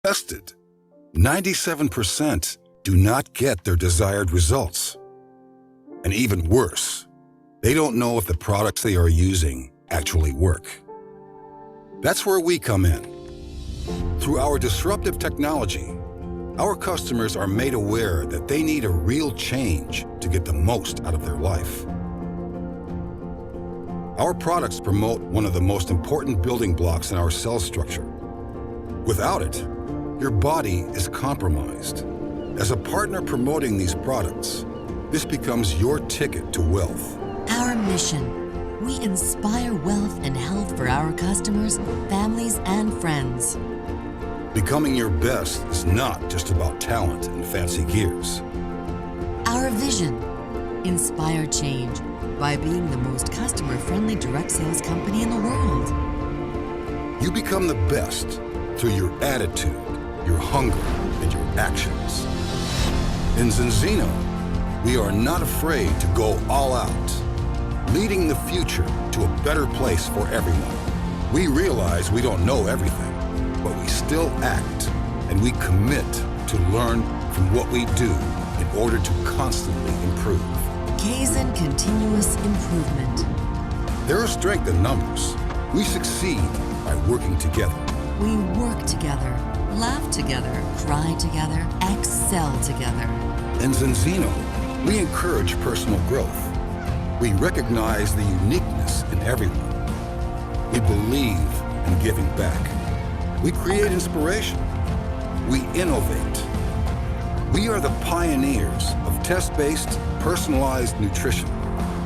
tested. 97% do not get their desired results. And even worse, they don't know if the products they are using actually work. That's where we come in. Through our disruptive technology, our customers are made aware that they need a real change to get the most out of their life. Our products promote one of the most important building blocks in our cell structure. Without it, your body is compromised. As a partner promoting these products, this becomes your ticket to wealth. Our mission: we inspire wealth and health for our customers, families, and friends. Becoming your best is not just about talent and fancy gears. Our vision: inspire change by being the most customer-friendly direct sales company in the world. You become the best through your attitude, your hunger, and your actions. In Zinzino, we are not afraid to go all out, leading the future to a better place for everyone. We realize we don't know everything, but we still act, and we commit to learn from what we do in order to constantly improve. Kaizen continuous improvement. There is strength in numbers. We succeed by working together. We work together, laugh together, cry together, excel together. In Zinzino, we encourage personal growth. We recognize the uniqueness in everyone. We believe in giving back. We create inspiration. We innovate. We are the pioneers of test-based, personalized nutrition.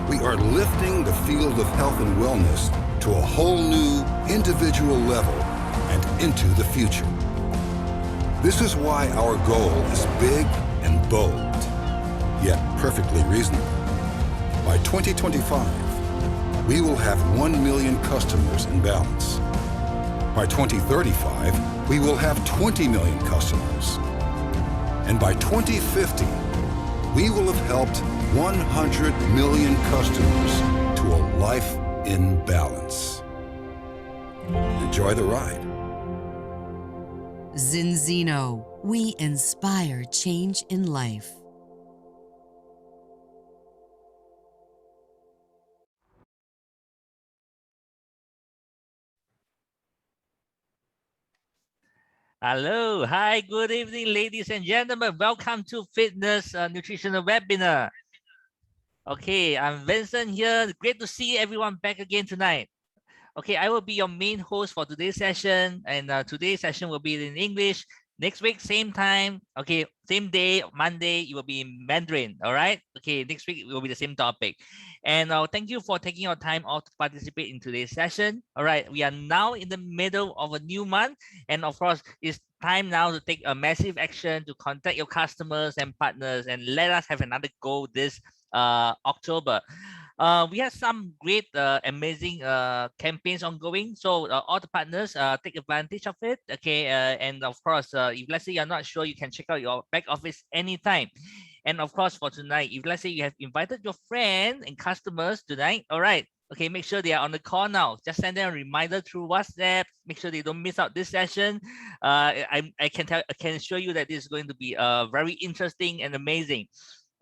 We are lifting the field of health and wellness to a whole new individual level and into the future. This is why our goal is big and bold, yet perfectly reasonable. By 2025, we will have 1 million customers in Balance. By 2035, we will have 20 million customers. And by 2050, we will have helped 100 million customers to a life in balance. Enjoy the ride. Zinzino, we inspire change in life. Hello, hi, good evening, ladies and gentlemen. Welcome to Fitness Nutritional Webinar. Okay, I'm Vincent here. Great to see everyone back again tonight. Okay, I will be your main host for today's session, and today's session will be in English. Next week, same time, okay, same day, Monday, it will be in Mandarin, all right? Okay, next week, it will be the same topic. And thank you for taking your time off to participate in today's session. All right, we are now in the middle of a new month. And of course, it's time now to take a massive action to contact your customers and partners and let us have another goal this October. We have some great, amazing campaigns ongoing. So all the partners take advantage of it. Okay, and of course, if let's say you're not sure, you can check out your back office anytime. And of course, for tonight, if let's say you have invited your friends and customers tonight, all right, okay, make sure they are on the call now. Just send them a reminder through WhatsApp. Make sure they don't miss out this session. I can assure you that this is going to be very interesting and amazing.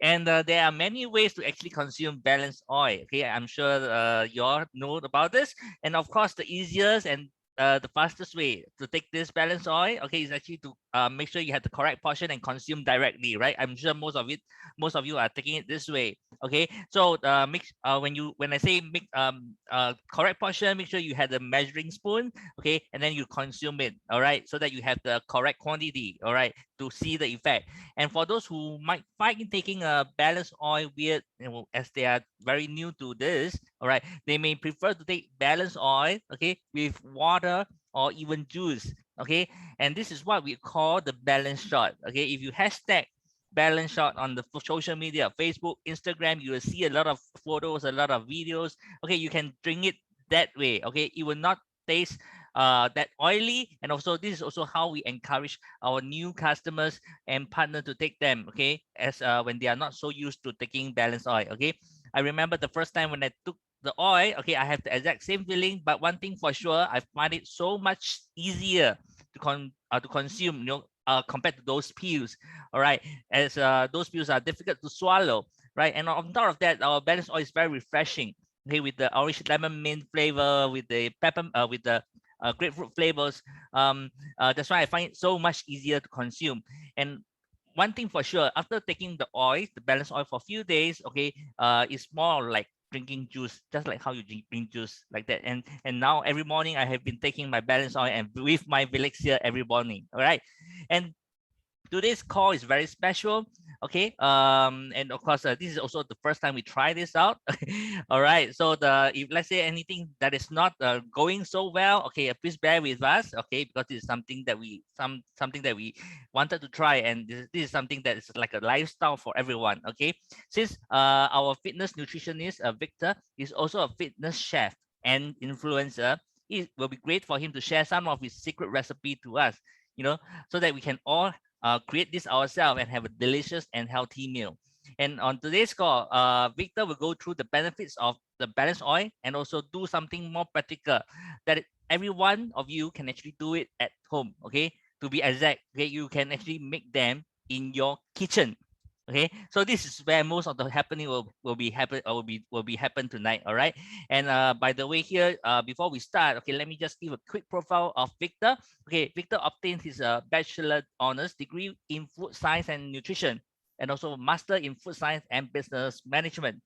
And there are many ways to actually consume balanced oil. Okay, I'm sure you all know about this. And of course, the easiest and the fastest way to take this balanced oil, okay, is actually to make sure you have the correct portion and consume directly, right? I'm sure most of you are taking it this way. Okay, so when I say make correct portion, make sure you have the measuring spoon, okay, and then you consume it, all right, so that you have the correct quantity, all right, to see the effect. And for those who might find taking a balanced oil weird, as they are very new to this, all right, they may prefer to take balanced oil, okay, with water or even juice, okay. And this is what we call the balance shot, okay. If you hashtag balance shot on the social media, Facebook, Instagram, you will see a lot of photos, a lot of videos, okay. You can drink it that way, okay. It will not taste that oily, and also this is also how we encourage our new customers and partner to take them, okay, as when they are not so used to taking balanced oil, okay. I remember the first time when I took the oil, okay, I have the exact same feeling, but one thing for sure, I find it so much easier to to consume, compared to those pills. All right, as those pills are difficult to swallow, right? And on top of that, our balance oil is very refreshing. Okay, with the orange lemon mint flavor, with the pepper, with the grapefruit flavors. That's why I find it so much easier to consume. And one thing for sure, after taking the oil, the balance oil for a few days, okay, it's more like drinking juice, just like how you drink juice like that. And now every morning I have been taking my balance oil and with my Vilexia every morning. All right, and today's call is very special. Okay, and of course, this is also the first time we try this out. All right, so if let's say anything that is not going so well, okay, please bear with us. Okay, because this is something that we wanted to try, and this is something that is like a lifestyle for everyone. Okay, since our fitness nutritionist Victor is also a fitness chef and influencer, it will be great for him to share some of his secret recipe to us, so that we can all create this ourselves and have a delicious and healthy meal. And on today's call, Victor will go through the benefits of the balance oil and also do something more practical that every one of you can actually do it at home. Okay, to be exact, okay, you can actually make them in your kitchen. Okay, so this is where most of the happening will be happen tonight. All right, and by the way here, before we start, okay, let me just give a quick profile of Victor. Okay, Victor obtained his bachelor honors degree in food science and nutrition, and also master in food science and business management,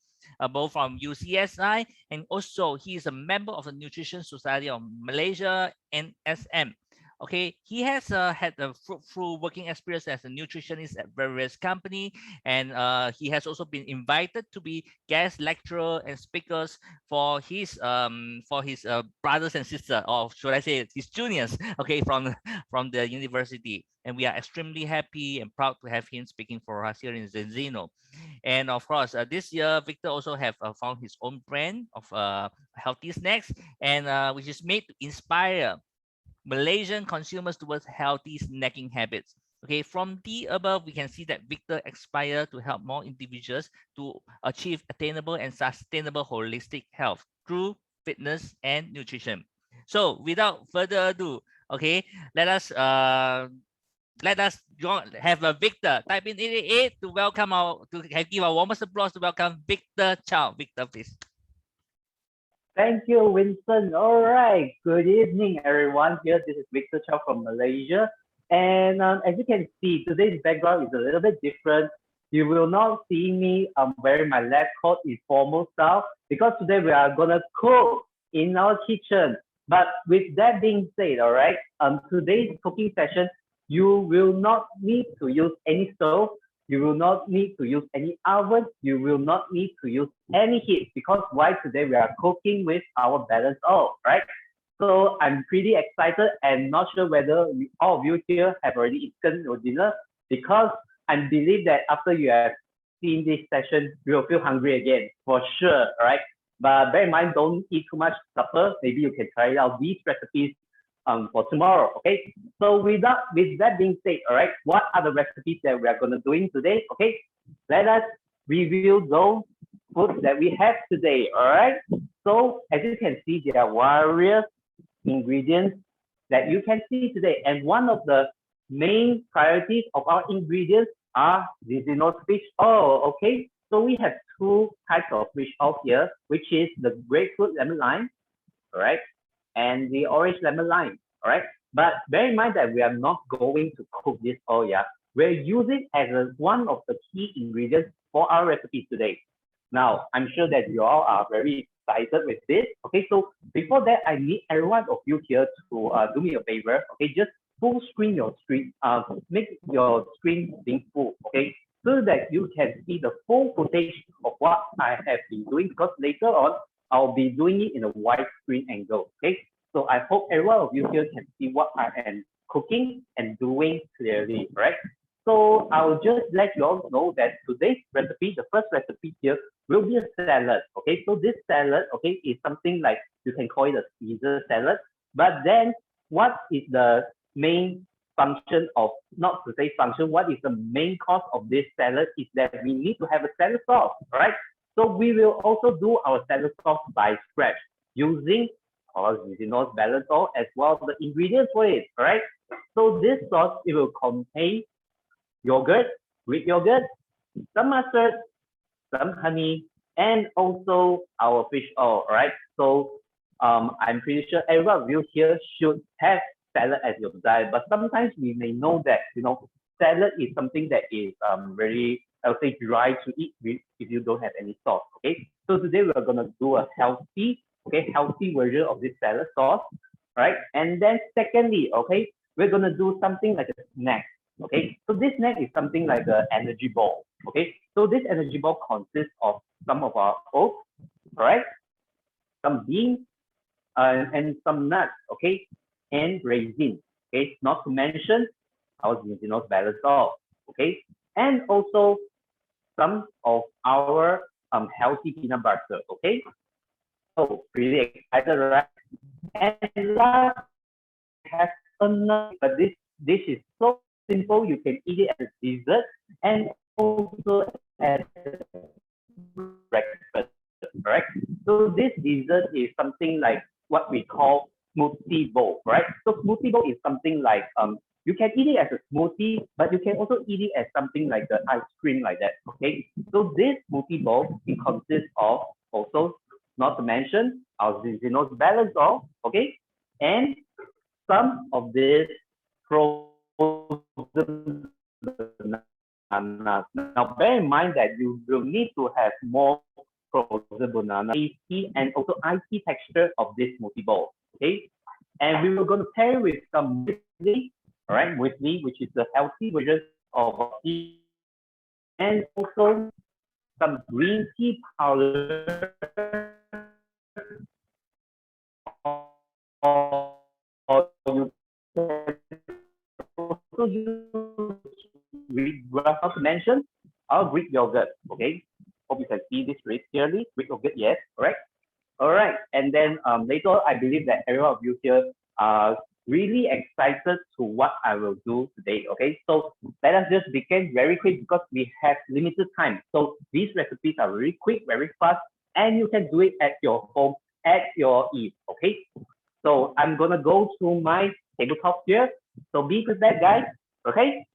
both from UCSI, and also he is a member of the Nutrition Society of Malaysia, NSM. Okay, he has had a fruitful working experience as a nutritionist at various company, and he has also been invited to be guest lecturer and speakers for his brothers and sisters, or should I say his juniors, okay, from the university. And we are extremely happy and proud to have him speaking for us here in Zenzino. And of course, this year Victor also have found his own brand of healthy snacks, and which is made to inspire Malaysian consumers towards healthy snacking habits. Okay, from the above, we can see that Victor aspires to help more individuals to achieve attainable and sustainable holistic health through fitness and nutrition. So, without further ado, okay, let us have a Victor. Type in 88 to welcome give our warmest applause to welcome Victor Chao. Victor, please. Thank you, Winston. All right. Good evening, everyone. Here, this is Victor Chao from Malaysia. And as you can see, today's background is a little bit different. You will not see me wearing my lab coat in formal style because today we are going to cook in our kitchen. But with that being said, all right, today's cooking session, you will not need to use any stove. You will not need to use any oven. You will not need to use any heat because why today we are cooking with our balance oil, right? So I'm pretty excited and not sure whether all of you here have already eaten your dinner because I believe that after you have seen this session, you will feel hungry again for sure, right? But bear in mind, don't eat too much supper. Maybe you can try out these recipes for tomorrow. Okay, so with that being said, all right, what are the recipes that we are going to doing today? Okay, let us review those foods that we have today. All right, so as you can see, there are various ingredients that you can see today, and one of the main priorities of our ingredients are Zizino's fish oil. Okay, so we have two types of fish oil here, which is the grapefruit lemon lime, all right, and the orange lemon lime, all right? But bear in mind that we are not going to cook this oil, yeah? We're using as one of the key ingredients for our recipe today. Now, I'm sure that you all are very excited with this, okay? So before that, I need every one of you here to do me a favor, okay? Just full screen your screen, make your screen being full, okay? So that you can see the full footage of what I have been doing because later on, I'll be doing it in a wide screen angle, okay? So I hope every one of you here can see what I am cooking and doing clearly, right? So I'll just let you all know that today's recipe, the first recipe here, will be a salad, okay? So this salad, okay, is something like, you can call it a Caesar salad, but then what is the main function of, not to say function, what is the main cause of this salad is that we need to have a salad sauce, right? So we will also do our salad sauce by scratch using our Zizino's balance oil as well as the ingredients for it, all right? So this sauce, it will contain yogurt, Greek yogurt, some mustard, some honey, and also our fish oil, right? So I'm pretty sure every one of you here should have salad as your diet, but sometimes we may know that, salad is something that is very, I would say, dry to eat with if you don't have any sauce, okay? So today we're gonna do a healthy version of this salad sauce, right? And then secondly, okay, we're gonna do something like a snack, okay? So this snack is something like an energy ball, okay? So this energy ball consists of some of our oats, all right? Some beans, and some nuts, okay? And raisin, okay? Not to mention our glutinous balance oil, okay? And also some of our healthy peanut butter, okay? So really excited, right? And last, have another, but this dish is so simple, you can eat it as dessert and also as breakfast, right? So this dessert is something like what we call smoothie bowl, right? So smoothie bowl is something like you can eat it as a smoothie, but you can also eat it as something like the ice cream like that. Okay. So this smoothie bowl, it consists of also, not to mention our Zinzino's balance oil, okay, and some of this frozen bananas. Now, bear in mind that you will need to have more frozen banana, tasty and also icy texture of this smoothie bowl. Okay, and we were going to pair with some muesli, all right, muesli, which is the healthy version of tea, and also some green tea powder, or you can also use not to mention our Greek yogurt. Okay, hope you can see this very clearly. Greek yogurt, yes, correct. All right, and then later, I believe that every one of you here are really excited to what I will do today. Okay, so let us just begin very quick because we have limited time. So these recipes are very quick, very fast, and you can do it at your home, at your ease. Okay, so I'm gonna go to my tabletop here. So be prepared, guys. Okay,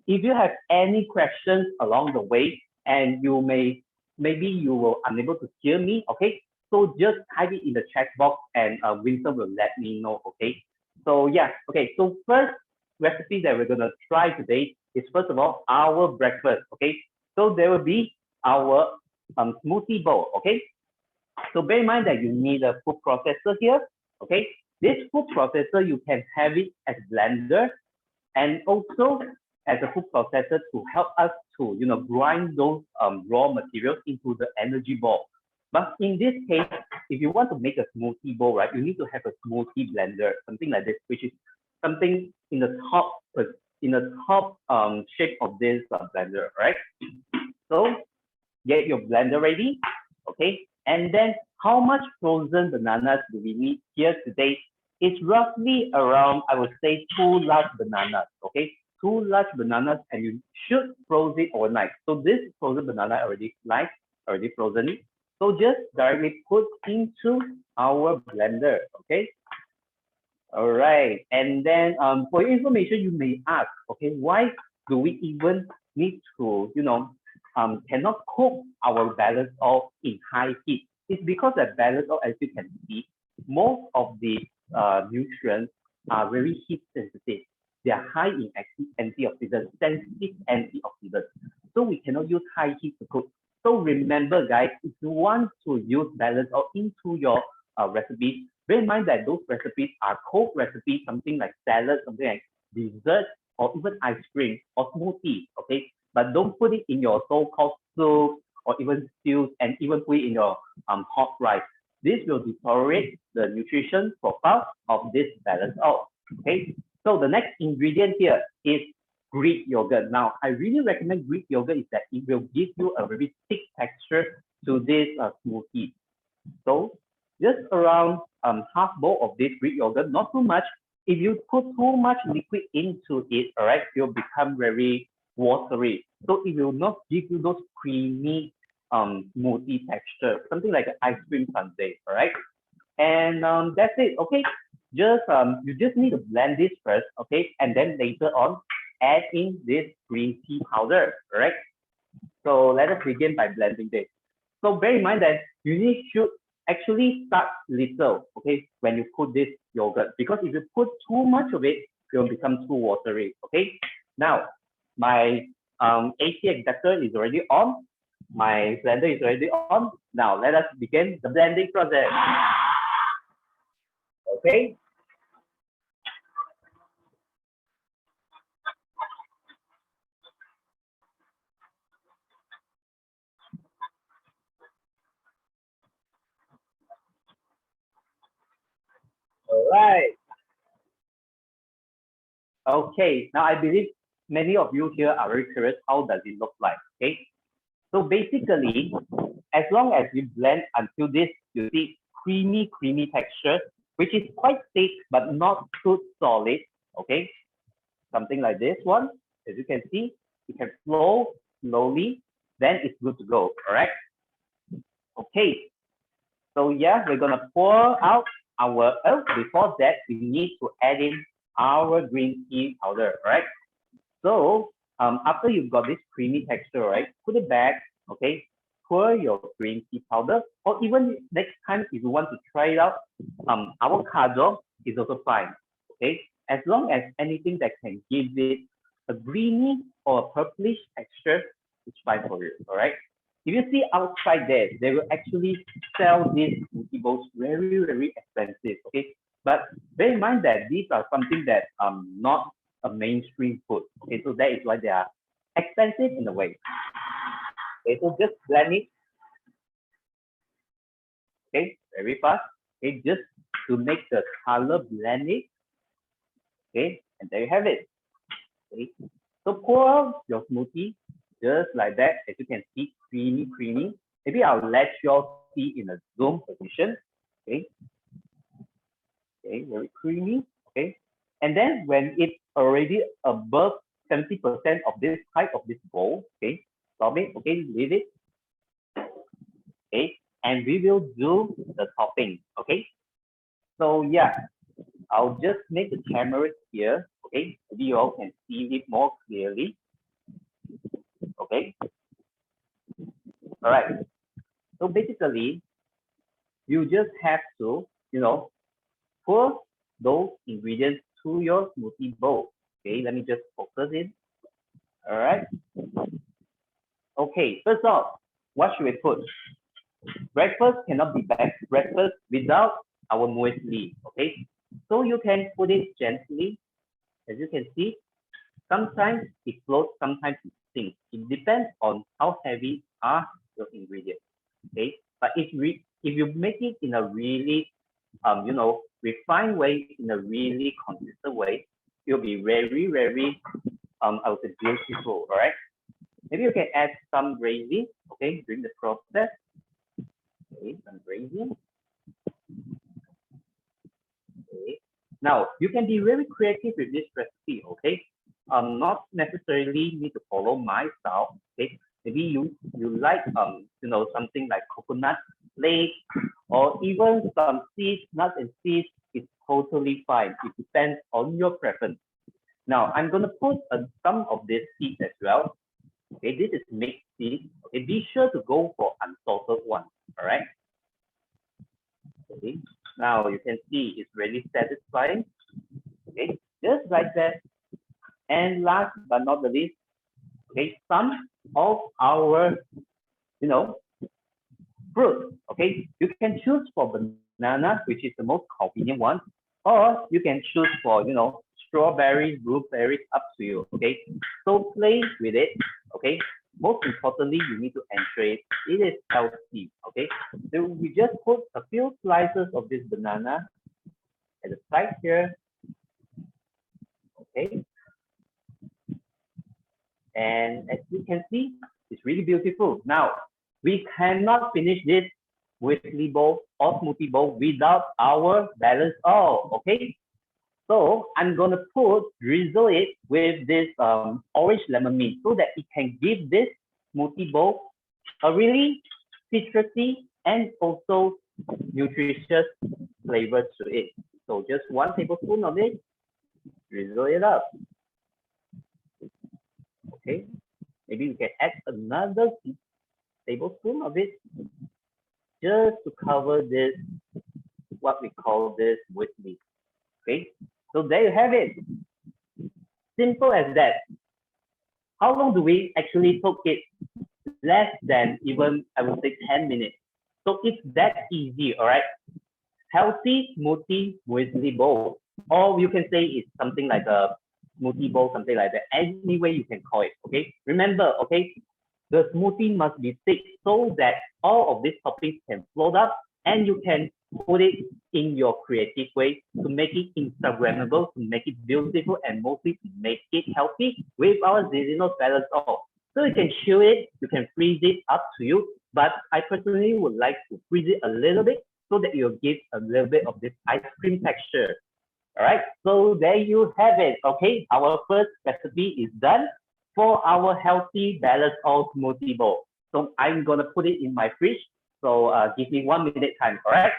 if you have any questions along the way, and maybe you will unable to hear me. Okay, so just type it in the chat box and Winston will let me know, okay? So yeah, okay, so first recipe that we're gonna try today is first of all, our breakfast, okay? So there will be our smoothie bowl, okay? So bear in mind that you need a food processor here, okay? This food processor, you can have it as blender and also as a food processor to help us to grind those raw materials into the energy ball. But in this case, if you want to make a smoothie bowl, right, you need to have a smoothie blender, something like this, which is something in the top shape of this blender, right? So get your blender ready, okay? And then how much frozen bananas do we need here today? It's roughly around, I would say, 2 large bananas, okay? 2 large bananas, and you should freeze it overnight. So this frozen banana already sliced, already frozen. So just directly put into our blender, okay? All right, and then for your information, you may ask, okay, why do we even need to, cannot cook our balance oil in high heat? It's because that balance oil, as you can see, most of the nutrients are very heat sensitive. They are high in antioxidants, sensitive antioxidants. So we cannot use high heat to cook. So remember, guys, if you want to use balance oil into your recipes, bear in mind that those recipes are cold recipes, something like salad, something like dessert, or even ice cream or smoothie, okay? But don't put it in your so-called soup or even stews and even put it in your hot rice. This will deteriorate the nutrition profile of this balanced oil, okay? So the next ingredient here is Greek yogurt. Now, I really recommend Greek yogurt is that it will give you a very thick texture to this smoothie. So just around half bowl of this Greek yogurt, not too much. If you put too much liquid into it, all right, it will become very watery. So it will not give you those creamy smoothie texture, something like an ice cream sundae, all right? And that's it, okay? you just need to blend this first, okay, and then later on add in this green tea powder, right? So let us begin by blending this. So bear in mind that should actually start little, okay, when you put this yogurt, because if you put too much of it, it will become too watery, okay? Now, my AC extractor is already on. My blender is already on. Now, let us begin the blending process. Okay. All right. Okay. Now, I believe many of you here are very curious. How does it look like? Okay. So basically, as long as you blend until this, you see creamy texture, which is quite thick but not too solid. Okay. Something like this one. As you can see, it can flow slowly. Then it's good to go. All right. Okay. So yeah, we're gonna pour out our, before that, we need to add in our green tea powder, right? So after you've got this creamy texture, right, put it back, okay? Pour your green tea powder, or even next time if you want to try it out, avocado is also fine, okay? As long as anything that can give it a greeny or a purplish texture, it's fine for you, all right? If you see outside there, they will actually sell these smoothie bowls very expensive, okay? But bear in mind that these are something that not a mainstream food, okay? So that is why they are expensive in a way. Okay, so just blend it, okay, very fast, okay, just to make the color blend it, okay, and there you have it, okay. So pour out your smoothie just like that. As you can see, creamy. Maybe I'll let you all see in a zoom position. Okay. Okay, very creamy. Okay. And then when it's already above 70% of this height of this bowl, okay, stop it. Okay, leave it. Okay. And we will do the topping. Okay. So yeah, I'll just make the camera here. Okay. Maybe you all can see it more clearly. Okay. All right. So basically, you just have to, pour those ingredients to your smoothie bowl. Okay, let me just focus in. All right. Okay, first off, what should we put? Breakfast cannot be breakfast without our muesli. Okay, so you can put it gently. As you can see, sometimes it floats, sometimes it sinks. It depends on how heavy are your ingredients. Okay, but if you make it in a really refined way, in a really consistent way, it'll be very I would say beautiful. All right. Maybe you can add some gravy, okay, during the process. Okay, some gravy. Okay. Now you can be very creative with this recipe. Okay. Not necessarily need to follow my style. Okay. Maybe you like something like coconut flakes or even some seeds, nuts and seeds. It's totally fine. It depends on your preference. Now I'm gonna put some of this seeds as well. Okay, this is mixed seeds. Okay, be sure to go for unsalted one. All right. Okay. Now you can see it's really satisfying. Okay, just like that. And last but not the least, okay, some of our, fruit. Okay, you can choose for banana, which is the most convenient one, or you can choose for, strawberries, blueberries, up to you. Okay, so play with it. Okay, most importantly, you need to ensure it is healthy. Okay, so we just put a few slices of this banana at the side here. Okay, and as you can see, it's really beautiful. Now, we cannot finish this muesli bowl or smoothie bowl without our balanced oil. Okay, so I'm gonna drizzle it with this orange lemon mint so that it can give this smoothie bowl a really citrusy and also nutritious flavor to it. So just 1 tablespoon of it, drizzle it up. Okay, maybe we can add another tablespoon of it just to cover this, what we call this whiskey. Okay, so there you have it. Simple as that. How long do we actually cook it? Less than even, I would say, 10 minutes. So it's that easy, all right? Healthy smoothie muesli bowl. Or you can say it's something like a smoothie bowl, something like that. Any way you can call it, okay? Remember, okay, the smoothie must be thick so that all of these toppings can float up and you can put it in your creative way to make it Instagrammable, to make it beautiful, and mostly to make it healthy with our seasonal balance oil. So you can chill it, you can freeze it, up to you. But I personally would like to freeze it a little bit so that you'll give a little bit of this ice cream texture. All right, so there you have it. Okay, our first recipe is done for our healthy balanced oil smoothie bowl. So I'm gonna put it in my fridge. So give me 1 minute time. All right.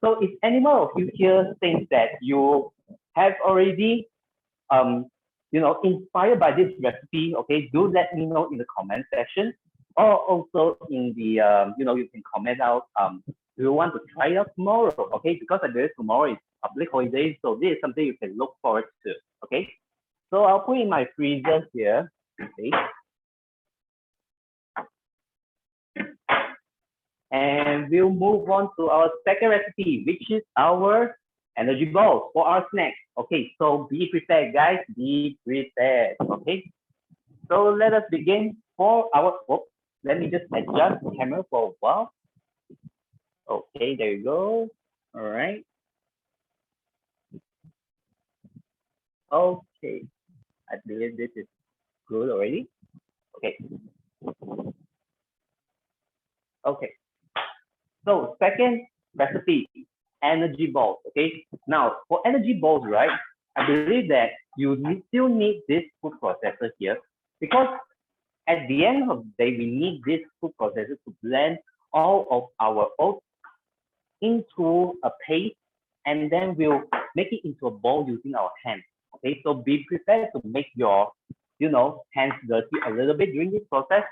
So if any one of you here thinks that you have already inspired by this recipe, okay, do let me know in the comment section, or also in the you can comment out do you want to try it out tomorrow, okay? Because I believe tomorrow is public holiday, so this is something you can look forward to, okay? So I'll put in my freezer here, okay? And we'll move on to our second recipe, which is our energy balls for our snacks. Okay, so be prepared, guys. Be prepared. Okay, so let us begin for our. Oh, let me just adjust the camera for a while. Okay, there you go. All right. Okay, I believe this is good already. Okay. Okay. So second recipe, energy balls. Okay. Now for energy balls, right? I believe that you still need this food processor here because at the end of the day, we need this food processor to blend all of our oats into a paste, and then we'll make it into a ball using our hands. Okay, so be prepared to make your, hands dirty a little bit during this process.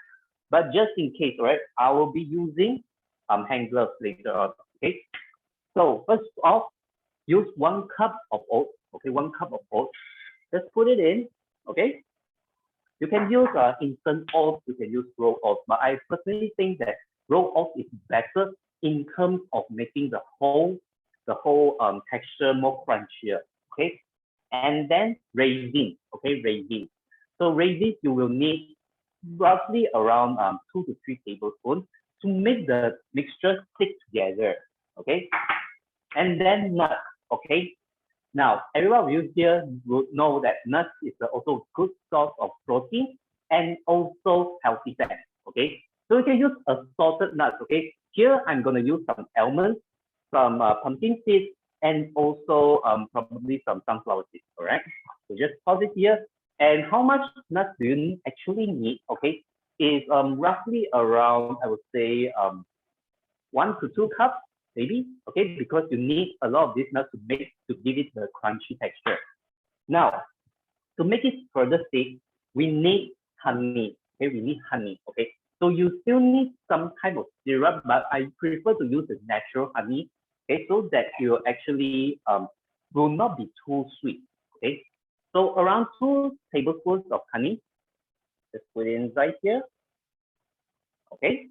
But just in case, right, I will be using hand gloves later on. Okay, so first off, use 1 cup of oats. Okay, 1 cup of oats. Just put it in. Okay, you can use instant oats, you can use raw oats, but I personally think that raw oats is better in terms of making the whole texture more crunchier. Okay, and then raisin. Okay, raisin. So raisins you will need roughly around 2 to 3 tablespoons to make the mixture stick together. Okay, and then nuts. Okay, now everyone of you here would know that nuts is also a good source of protein and also healthy fat. Okay, so you can use assorted nuts. Okay, here I'm going to use some almonds, some pumpkin seeds, and also probably some sunflower seeds. All right, so just pause it here. And how much nuts do you actually need? Okay, is roughly around, I would say 1 to 2 cups maybe. Okay, because you need a lot of these nuts to give it the crunchy texture. Now to make it further thick, we need honey. Okay, we need honey. Okay, so you still need some type of syrup, but I prefer to use the natural honey. Okay, so that you actually will not be too sweet. Okay, so around 2 tablespoons of honey. Just put it inside here. Okay,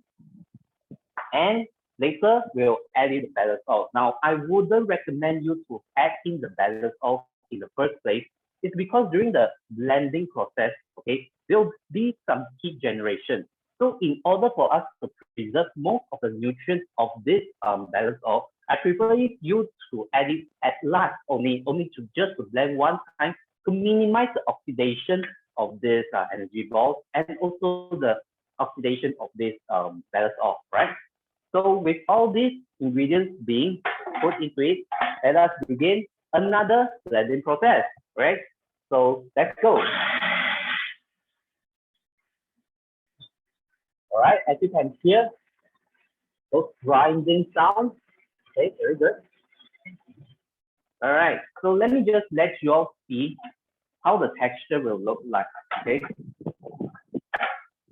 and later we'll add in the balance oil. Now I wouldn't recommend you to add in the balance oil in the first place. It's because during the blending process, okay, there'll be some heat generation. So in order for us to preserve most of the nutrients of this balance oil, I prefer you to add it at last only to just to blend one time to minimize the oxidation of this energy balls and also the oxidation of this balance oil, right? So with all these ingredients being put into it, let us begin another blending process, right? So let's go. All right, as you can hear, those grinding sounds. Okay, very good. All right, so let me just let you all see how the texture will look like, okay?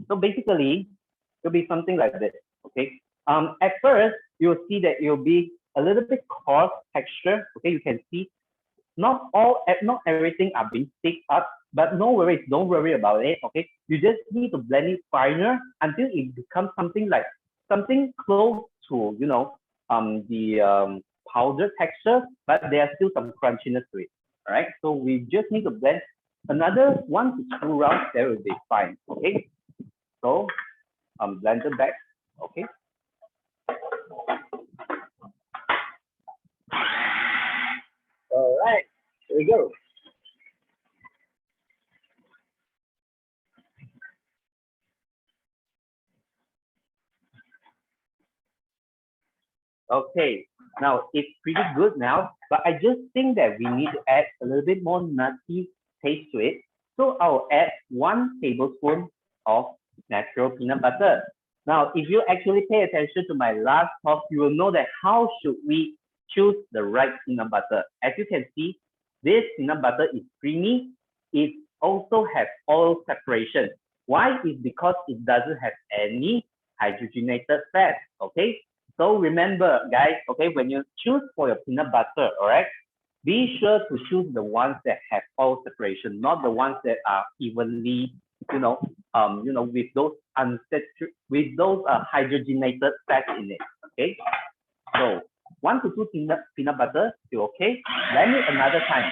So basically, it'll be something like this, okay? At first, you'll see that it'll be a little bit coarse texture, okay? You can see not everything are being thick up, but no worries, don't worry about it, okay? You just need to blend it finer until it becomes something close to, the powder texture, but there are still some crunchiness to it, all right? So we just need to blend another 1 to 2 rounds, that will be fine, okay? So blend it back, okay? All right, here we go. Okay, now it's pretty good now, but I just think that we need to add a little bit more nutty taste to it. So I'll add 1 tablespoon of natural peanut butter. Now, if you actually pay attention to my last talk, you will know that how should we choose the right peanut butter. As you can see, this peanut butter is creamy. It also has oil separation. Why? Is because it doesn't have any hydrogenated fat, okay? So remember, guys, okay, when you choose for your peanut butter, all right, be sure to choose the ones that have oil separation, not the ones that are evenly, with those hydrogenated fats in it. Okay, so 1 to 2 peanut butter, you okay? Blend it another time.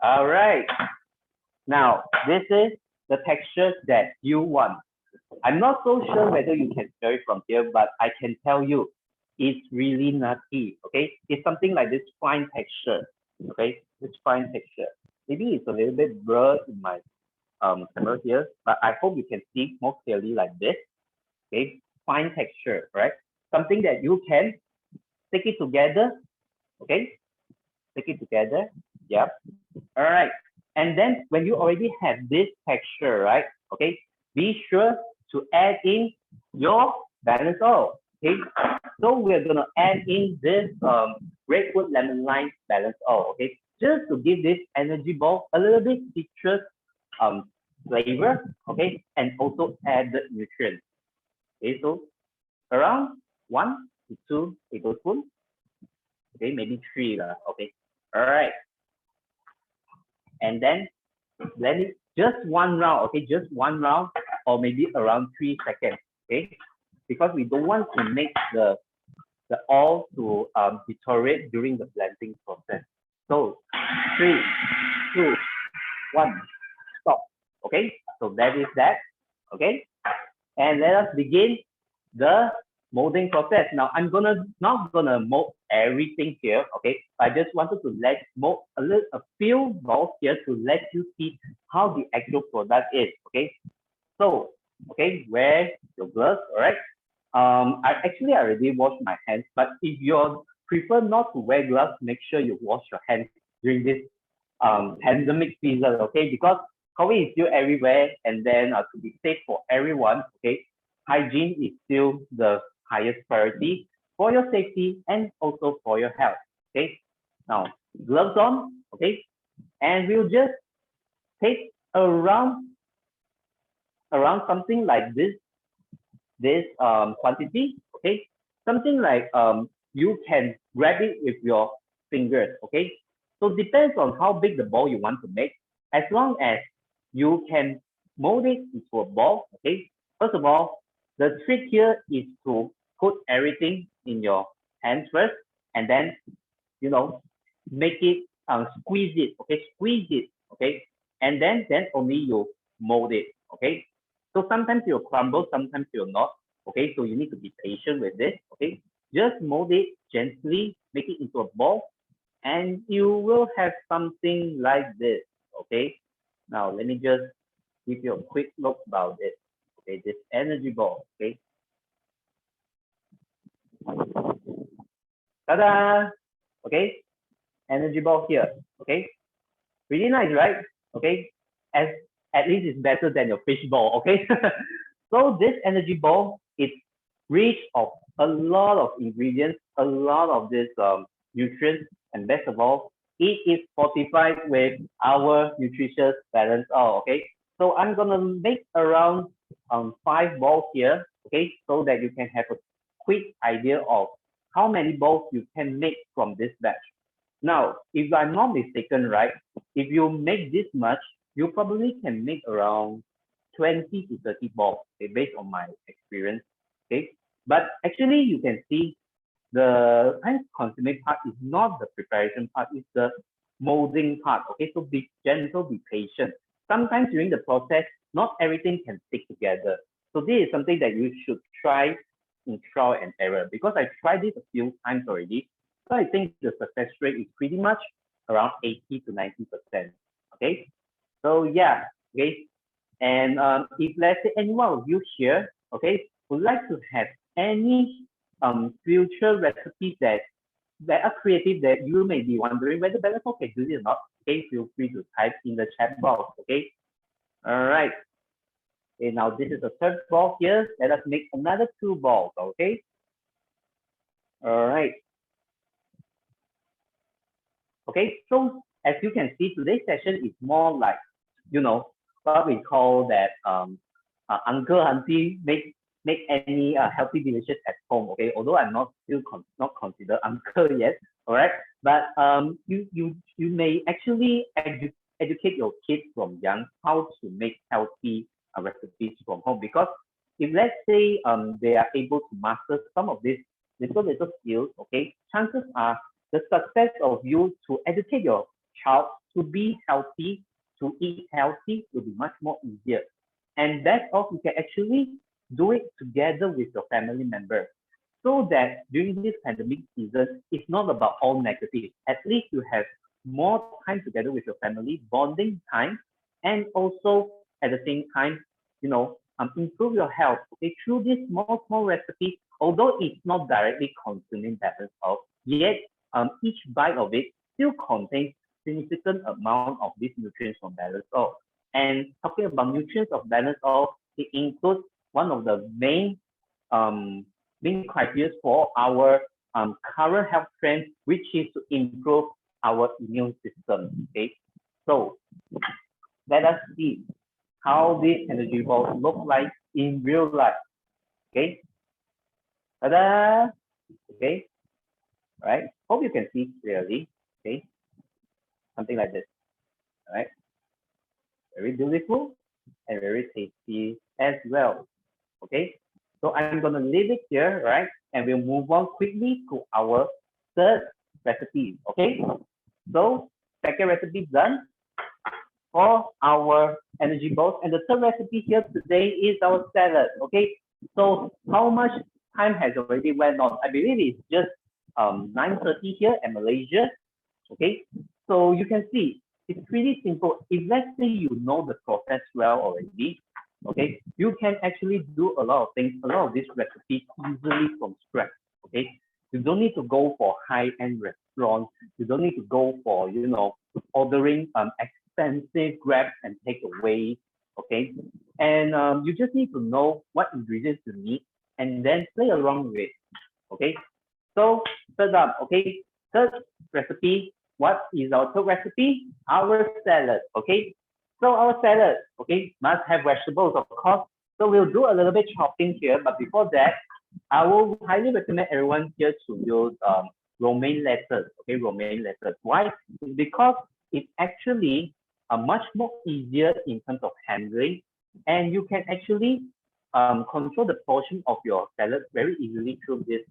All right. Now this is the texture that you want. I'm not so sure whether you can hear it from here, but I can tell you it's really nutty, okay? It's something like this fine texture, okay? This fine texture. Maybe it's a little bit blurred in my camera here, but I hope you can see more clearly like this, okay? Fine texture, right? Something that you can stick it together, okay? Stick it together, yep. All right. And then when you already have this texture, right? Okay, be sure to add in your balance oil. Okay, so we're gonna add in this redwood lemon lime balance oil. Okay, just to give this energy ball a little bit citrus flavor. Okay, and also add the nutrients. Okay, so around 1 to 2 tablespoons. Okay, maybe 3 lah. Okay, all right. And then blend it just 1 round, okay, just 1 round, or maybe around 3 seconds, okay, because we don't want to make the oil to deteriorate during the blending process. So 3, 2, 1, stop. Okay, so that is that. Okay, and let us begin the molding process. Now I'm not gonna mold everything here, okay? I just wanted to mold a few balls here to let you see how the actual product is, okay? So, okay, wear your gloves, all right? I already washed my hands, but if you prefer not to wear gloves, make sure you wash your hands during this pandemic season, okay? Because COVID is still everywhere, and then to be safe for everyone, okay, hygiene is still the highest priority for your safety and also for your health. Okay, now gloves on, okay, and we'll just take around something like this quantity, okay, something like you can grab it with your fingers, okay. So depends on how big the ball you want to make. As long as you can mold it into a ball, okay. First of all, the trick here is to put everything in your hands first, and then make it squeeze it, okay, and then only you mold it, okay. So sometimes you'll crumble, sometimes you'll not, okay. So you need to be patient with this, okay. Just mold it gently, make it into a ball, and you will have something like this, okay. Now let me just give you a quick look about it. Okay, this energy ball, okay. Ta-da! Okay, energy ball here, okay. Really nice, right? Okay, as at least it's better than your fish ball, okay? So this energy ball is rich of a lot of ingredients, a lot of this nutrients, and best of all, it is fortified with our nutritious balance oil, okay? So I'm gonna make around 5 balls here, okay, so that you can have a quick idea of how many balls you can make from this batch. Now, if I'm not mistaken, right, if you make this much, you probably can make around 20 to 30 balls, okay, based on my experience, okay. But actually, you can see the time consuming part is not the preparation part, it's the molding part, okay. So be gentle, be patient. Sometimes during the process, not everything can stick together. So this is something that you should try in trial and error, because I tried this a few times already. So I think the success rate is pretty much around 80 to 90%. Okay. So yeah, okay. And if let's say anyone of you here, okay, would like to have any future recipes that are creative that you may be wondering whether Balanceoil can do this or not, okay, feel free to type in the chat box, okay. All right. Okay, now this is the third ball here. Let us make another 2 balls, okay. All right. Okay, so as you can see, today's session is more like, what we call that uncle auntie make any healthy delicious at home. Okay, although I'm not still not considered uncle yet. All right, but you may actually educate your kids from young how to make healthy recipes from home, because if let's say they are able to master some of these little skills, okay, chances are the success of you to educate your child to be healthy, to eat healthy will be much more easier. And that's all, you can actually do it together with your family member. So that during this pandemic season, it's not about all negative. At least you have more time together with your family, bonding time, and also at the same time, improve your health. Okay, through this small recipe, although it's not directly consuming balance of, yet each bite of it still contains significant amount of these nutrients from balance oil. And talking about nutrients of balance oil, it includes one of the main criteria for our current health trend, which is to improve our immune system. Okay, so let us see how this energy balls look like in real life. Okay, ta-da! Okay, all right. Hope you can see clearly. Okay, something like this. All right, very beautiful and very tasty as well. Okay, so I'm gonna leave it here, right? And we'll move on quickly to our third recipe. Okay, so second recipe done for our energy balls, and the third recipe here today is our salad. Okay, so how much time has already went on? I believe it's just 9:30 here in Malaysia. Okay, so you can see it's pretty simple. If let's say you know the process well already, okay, you can actually do a lot of things, a lot of these recipes easily from scratch. Okay, you don't need to go for high-end restaurants. You don't need to go for ordering expensive grab and take away. Okay, and you just need to know what ingredients you need and then play around with it. Okay, so third up, okay, third recipe. What is our third recipe? Our salad. Okay, so our salad, okay, must have vegetables, of course. So we'll do a little bit chopping here, but before that, I will highly recommend everyone here to use romaine lettuce. Okay, romaine lettuce. Why? Because it's actually much more easier in terms of handling, and you can actually control the portion of your salad very easily through this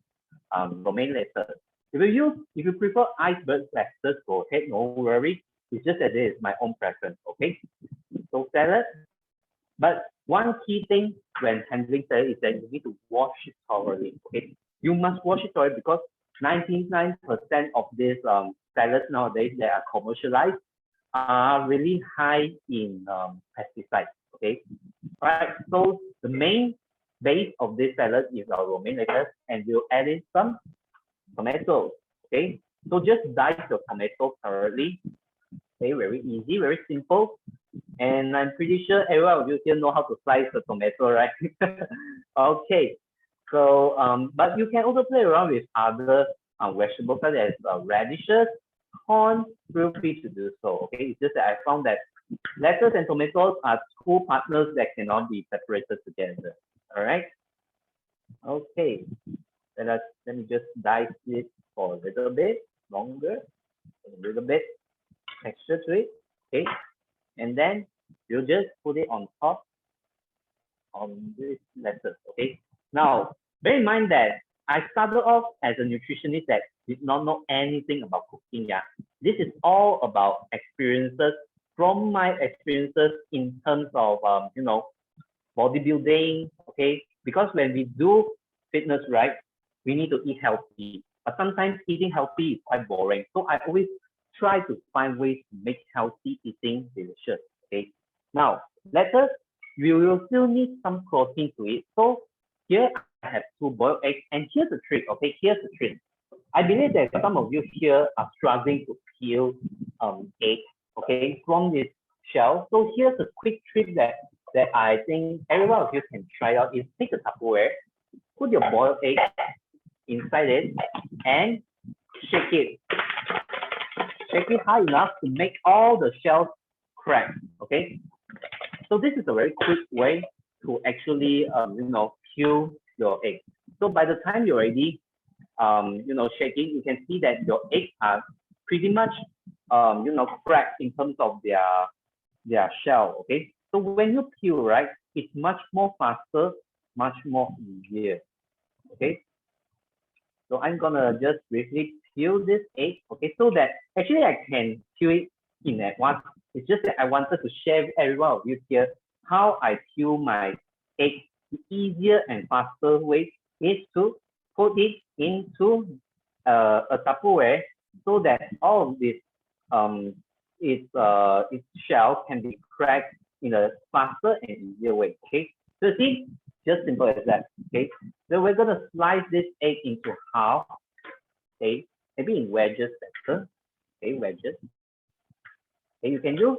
romaine lettuce. If you prefer iceberg lettuce, go ahead, no worry. It's just that it is my own preference. Okay, so salad. But one key thing when handling salad is that you need to wash it thoroughly. Okay, you must wash it thoroughly because 99% of these salads nowadays that are commercialized are really high in pesticides. Okay, all right. So the main base of this salad is our romaine lettuce, and we'll add in some tomatoes. Okay, so just dice your tomato thoroughly. Okay, very easy, very simple. And I'm pretty sure everyone of you here know how to slice the tomato, right? Okay. So, but you can also play around with other vegetables such as radishes, corn. Feel free to do so. Okay. It's just that I found that lettuce and tomatoes are two partners that cannot be separated together. All right. Okay. Let me just dice it for a little bit longer, a little bit texture to it. Okay. And then you just put it on top on this lettuce. Okay. Now, bear in mind that I started off as a nutritionist that did not know anything about cooking. Yeah, this is all about experiences from my experiences in terms of bodybuilding. Okay, because when we do fitness, right, we need to eat healthy. But sometimes eating healthy is quite boring. So I always try to find ways to make healthy eating delicious. Okay. Now, lettuce, we will still need some protein to it. So here I have two boiled eggs, and here's the trick. Okay, here's the trick. I believe that some of you here are struggling to peel egg, okay, from this shell. So here's a quick trick that I think every one of you can try out is take a Tupperware, put your boiled egg inside it, and shake it. Shake it high enough to make all the shells crack. Okay. So this is a very quick way to actually peel your egg. So by the time you're ready, shaking, you can see that your eggs are pretty much cracked in terms of their shell. Okay. So when you peel, right, it's much more faster, much more easier. Okay. So I'm gonna just briefly peel this egg, okay, so that actually I can peel it in at once. It's just that I wanted to share with every one of you here how I peel my egg. The easier and faster way is to put it into a Tupperware so that all of this its shell can be cracked in a faster and easier way. Okay, so see, just simple as that. Okay, so we're gonna slice this egg into half. Okay, maybe in wedges better. Okay, wedges. Okay, you can do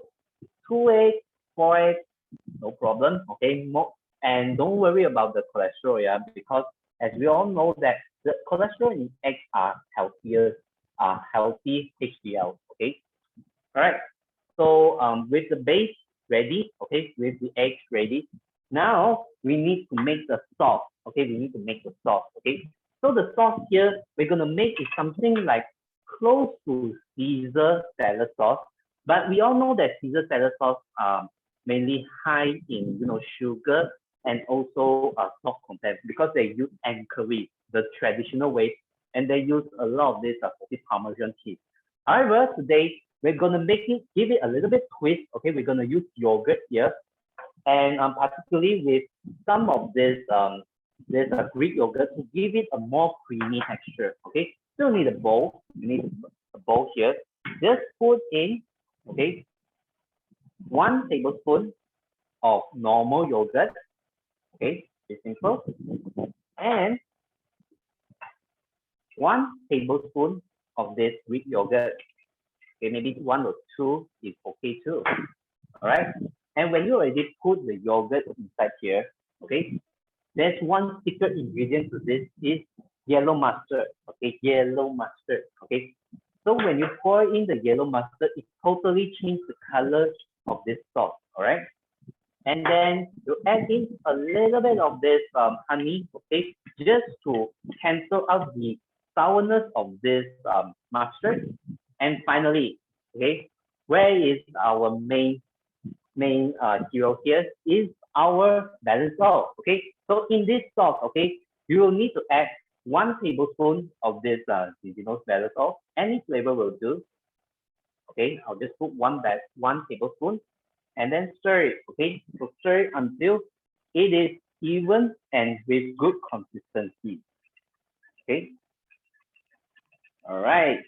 2 eggs, 4 eggs, no problem. Okay, and don't worry about the cholesterol, yeah, because as we all know that the cholesterol in eggs are healthy HDL. Okay, all right. So with the base ready, okay, with the eggs ready, now we need to make the sauce. Okay, we need to make the sauce. Okay, so the sauce here we're gonna make is something like close to Caesar salad sauce, but we all know that Caesar salad sauce mainly high in sugar and also salt content because they use anchovy, the traditional way, and they use a lot of this Parmesan cheese. However, today we're gonna give it a little bit twist. Okay, we're gonna use yogurt here, and particularly with some of this Greek yogurt to give it a more creamy texture. Okay, still need a bowl. You need a bowl here. Just put in, okay, 1 tablespoon of normal yogurt. Okay, it's simple, and 1 tablespoon of this Greek yogurt. Okay, maybe 1 or 2 is okay too. All right. And when you already put the yogurt inside here, okay, there's one secret ingredient to this is yellow mustard. Okay, yellow mustard. Okay. So when you pour in the yellow mustard, it totally changes the color of this sauce. All right. And then you add in a little bit of this honey, okay, just to cancel out the sourness of this mustard. And finally, okay, where is our main hero here is our Balanceoil. Okay, so in this sauce, okay, you will need to add 1 tablespoon of this Balanceoil. Any flavor will do. Okay, I'll just put 1 tablespoon and then stir it. Okay, so stir it until it is even and with good consistency. Okay. All right.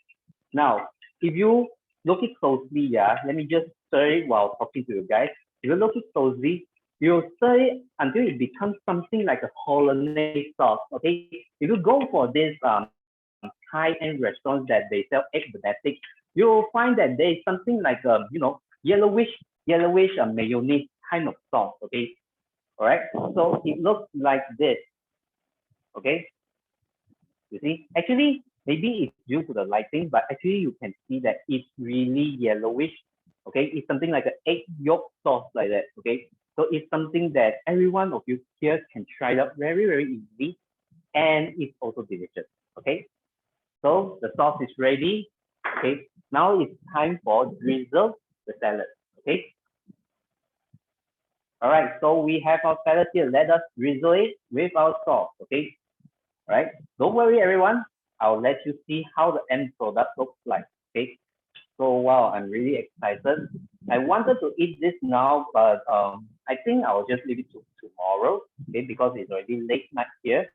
Now, if you look it closely, yeah, let me just stir it while talking to you guys. If you look it closely, you'll stir it until it becomes something like a hollandaise sauce. Okay. If you go for this high-end restaurants that they sell egg Benedict, you'll find that there is something like yellowish yellowish mayonnaise kind of sauce. Okay, all right. So it looks like this. Okay, you see, actually, maybe it's due to the lighting, but actually you can see that it's really yellowish. Okay, it's something like an egg yolk sauce like that. Okay, so it's something that every one of you here can try out very, very easily, and it's also delicious. Okay, so the sauce is ready. Okay, now it's time for drizzle the salad. Okay, all right, so we have our salad here. Let us drizzle it with our sauce. Okay, all right, don't worry, everyone. I'll let you see how the end product looks like. Okay, so wow, I'm really excited. I wanted to eat this now, but I think I'll just leave it to tomorrow. Okay, because it's already late night here.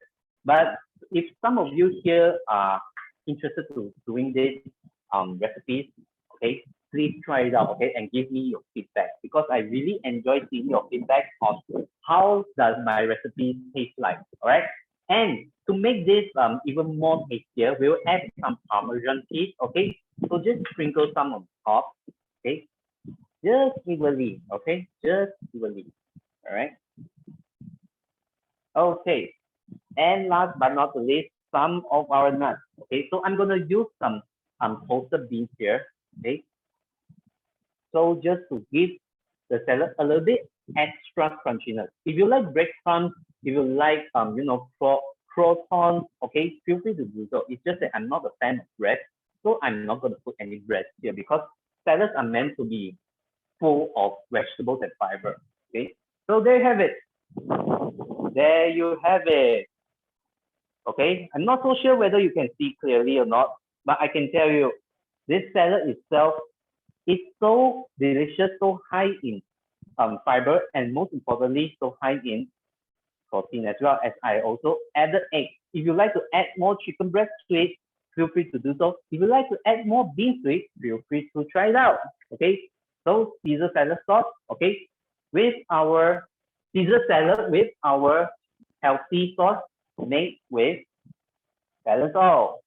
But if some of you here are interested to doing this recipes, okay, please try it out, okay, and give me your feedback because I really enjoy seeing your feedback on how does my recipe taste like. All right. And to make this even more tastier, we'll add some Parmesan cheese, okay? So just sprinkle some on top, okay? Just evenly, okay? Just evenly, all right? Okay, and last but not the least, some of our nuts, okay? So I'm gonna use some toasted beans here, okay? So just to give the salad a little bit extra crunchiness. If you like breadcrumbs, if you like croissants, okay, feel free to do so. It's just that I'm not a fan of bread, so I'm not gonna put any bread here because salads are meant to be full of vegetables and fiber. Okay, so there you have it. There you have it. Okay, I'm not so sure whether you can see clearly or not, but I can tell you this salad itself is so delicious, so high in fiber, and most importantly, so high in protein as well as I also added egg. If you like to add more chicken breast to it, feel free to do so. If you like to add more beans to it, feel free to try it out. Okay, so Caesar salad sauce, okay, with our Caesar salad with our healthy sauce made with Balanceoil.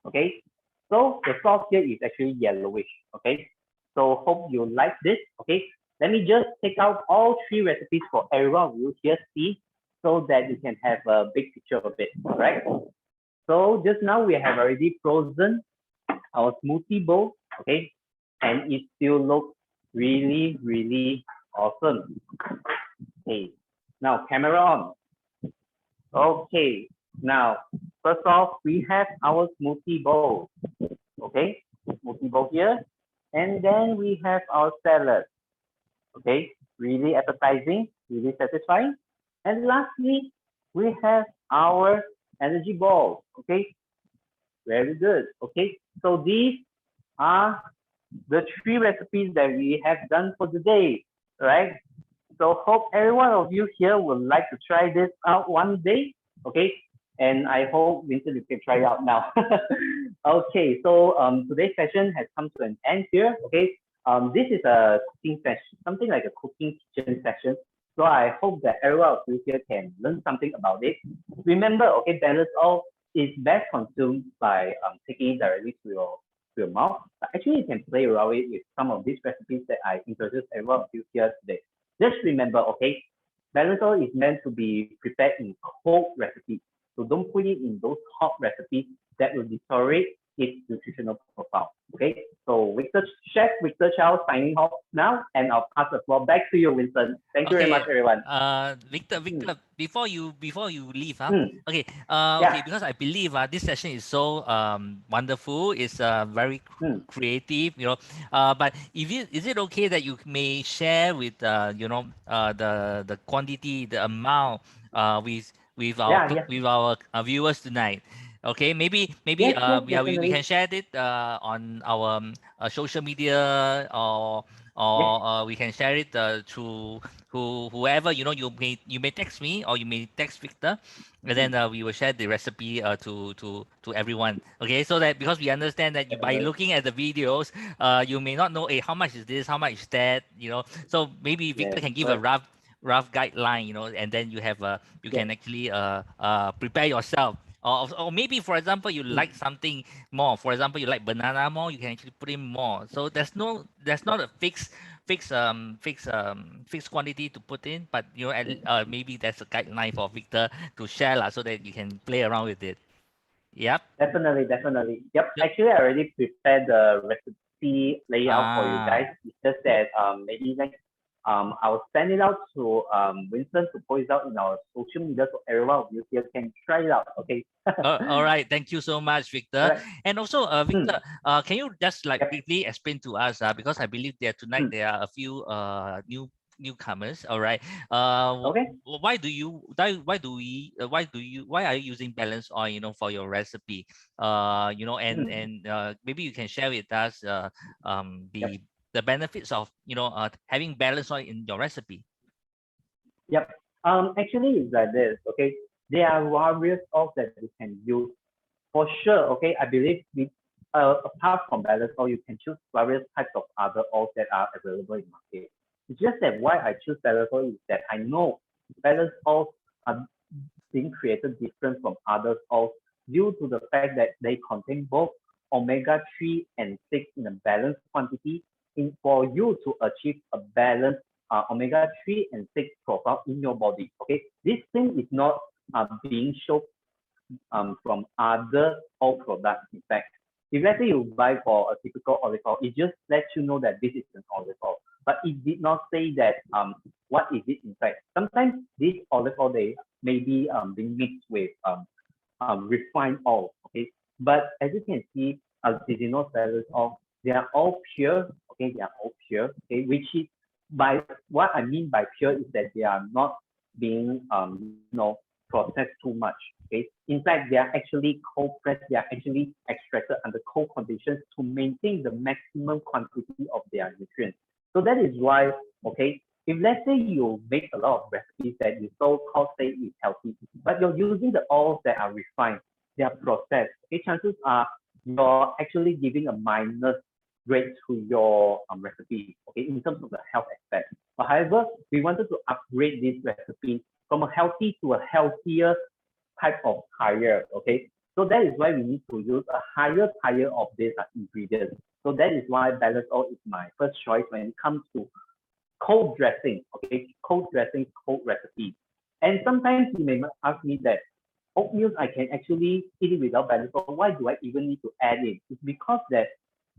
Okay, so the sauce here is actually yellowish. Okay, so hope you like this. Okay, let me just take out all three recipes for everyone of you here see so that you can have a big picture of it. All right. So just now we have already frozen our smoothie bowl. Okay, and it still looks really, really awesome. Okay, now camera on. Okay, now first off, we have our smoothie bowl. Okay, smoothie bowl here. And then we have our salad. Okay, really appetizing, really satisfying. And lastly, we have our energy ball. Okay, very good. Okay, so these are the three recipes that we have done for today, right? So hope every one of you here would like to try this out one day, okay? And I hope Vincent you can try it out now. Okay, so today's session has come to an end here, okay? This is a cooking session, something like a cooking kitchen session. So I hope that every one of you here can learn something about it. Remember, okay, Balanceoil is best consumed by taking it directly to your mouth. But actually, you can play around it with some of these recipes that I introduced everyone of you here today. Just remember, okay, Balanceoil is meant to be prepared in cold recipes. So don't put it in those hot recipes that will deteriorate its nutritional profile. Okay, so Chef Victor Chao signing off now, and I'll pass the floor back to you, Winston. Thank you very much, everyone. Victor, before you leave, okay, Yeah. okay, because I believe this session is so wonderful, it's very creative, you know. But is it okay that you may share with the quantity, the amount with our with our viewers tonight? Okay, maybe we can share it on our social media or we can share it through whoever you may text me or you may text Victor, and then we will share the recipe to everyone. Okay, so that because we understand that by looking at the videos, you may not know, hey, how much is this, how much is that, So maybe Victor can give a rough guideline, and then you have you can actually prepare yourself Or maybe, for example, you like something more. For example, you like banana more, you can actually put in more. So there's not a fixed quantity to put in, but maybe that's a guideline for Victor to share lah, so that you can play around with it. Yep. Definitely, definitely. Yep. Yep. Actually, I already prepared the recipe layout for you Ah. guys. It's just that maybe next I'll send it out to Winston to post it out in our social media so everyone of you here can try it out. Okay. All right. Thank you so much, All Victor. right. And also, Victor, can you just like Yep. briefly explain to us? Because I believe that tonight there are a few newcomers. All right. Okay. Why are you using balance oil? For your recipe. And maybe you can share with us Yep. the benefits of having balance oil in your recipe. Yep. Actually, it's like this. Okay. There are various oils that you can use. For sure, okay, I believe apart from balance oil, you can choose various types of other oils that are available in market. It's just that why I choose balance oil is that I know balance oils are being created different from other oils due to the fact that they contain both omega-3 and 6 in a balanced quantity for you to achieve a balanced omega-3 and 6 profile in your body. Okay, this thing is not being shown from other oil products. In fact, if let's say you buy for a typical olive oil, it just lets you know that this is an olive oil, but it did not say that what is it in fact. Sometimes this olive oil they may be being mixed with refined oil. Okay, but as you can see, seasonal salads oil, they are all pure. Okay, they are all pure. Okay, which is by what I mean by pure is that they are not being processed too much. Okay, in fact, they are actually cold pressed. They are actually extracted under cold conditions to maintain the maximum quantity of their nutrients. So that is why, okay, if let's say you make a lot of recipes that you so-called say is healthy, but you're using the oils that are refined, they are processed, okay, chances are you're actually giving a minus grade to your recipe, okay, in terms of the health aspect. But however, we wanted to upgrade this recipe from a healthy to a healthier type of tire, okay? So that is why we need to use a higher tire of these ingredients. So that is why balance oil is my first choice when it comes to cold dressing, okay? Cold dressing, cold recipes. And sometimes you may ask me that oatmeal, I can actually eat it without balance oil. Why do I even need to add it? It's because that